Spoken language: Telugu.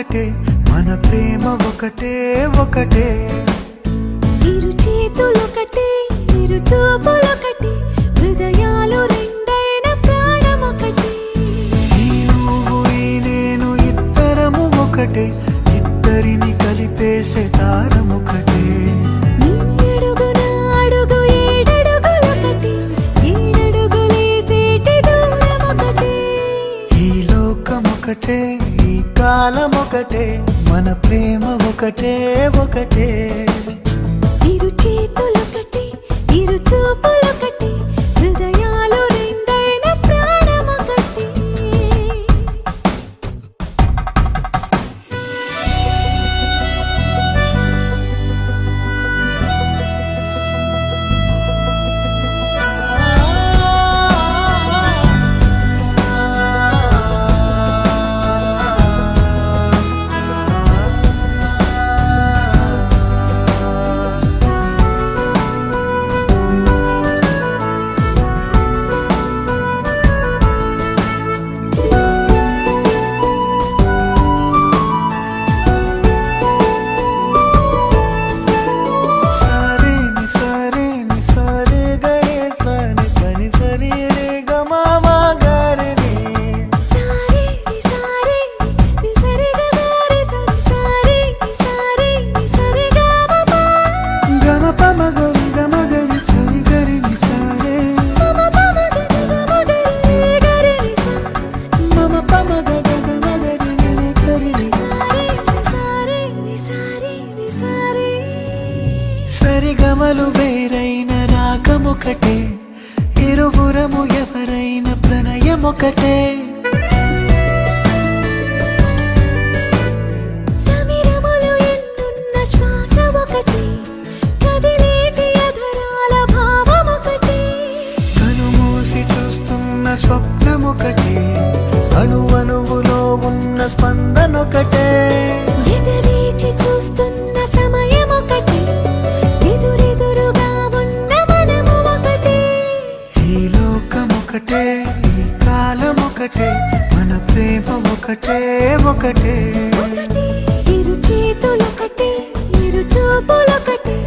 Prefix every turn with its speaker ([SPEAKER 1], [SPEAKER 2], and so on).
[SPEAKER 1] ఒకటే మన ప్రేమ ఒకటే ఒకటే
[SPEAKER 2] ఇరు చేతులొకటే ఇరు చూపులొకటే హృదయాలు రెండైన ప్రాణం ఒకటే
[SPEAKER 1] ఈ నువ్వు ఈ నేను ఇద్దరము ఒకటే ఇద్దరిని కలిపేసే దారం ఒకటే
[SPEAKER 2] నీ అడుగు నా అడుగు ఏడడుగులొకటే ఏడడుగులేసేటి దూరం ఒకటే
[SPEAKER 1] ఈ లోకం ఒకటే ఈ కాలం ఒకటే మన ప్రేమ ఒకటే ఒకటే
[SPEAKER 2] ఇరు చేతులొకటే ఇరు చూపులొకటే హృదయాలు రెండైన ప్రాణం ఒకటే
[SPEAKER 1] సరిగమలు వేరైన రాగమొకటే ఇరువురము ఎవరైన ప్రణయమొకటే
[SPEAKER 2] సమిరములు ఎన్నున్న శ్వాస ఒకటే కదిలేటి అధరాల భావం ఒకటే
[SPEAKER 1] కనుమూసి చూస్తున్న స్వప్నమొకటే అణువణువులో ఉన్న స్పందనొకటే
[SPEAKER 2] ఎదురీచి చూస్తున్న సమయం ఒకటే ఎదురెదురుగా ఉన్న మనము ఒకటే
[SPEAKER 1] ఈ లోకం ఒకటే ఈ కాలం ఒకటే మన ప్రేమ ఒకటే ఒకటే
[SPEAKER 2] ఇరు చేతులొకటే ఇరు చూపులొకటే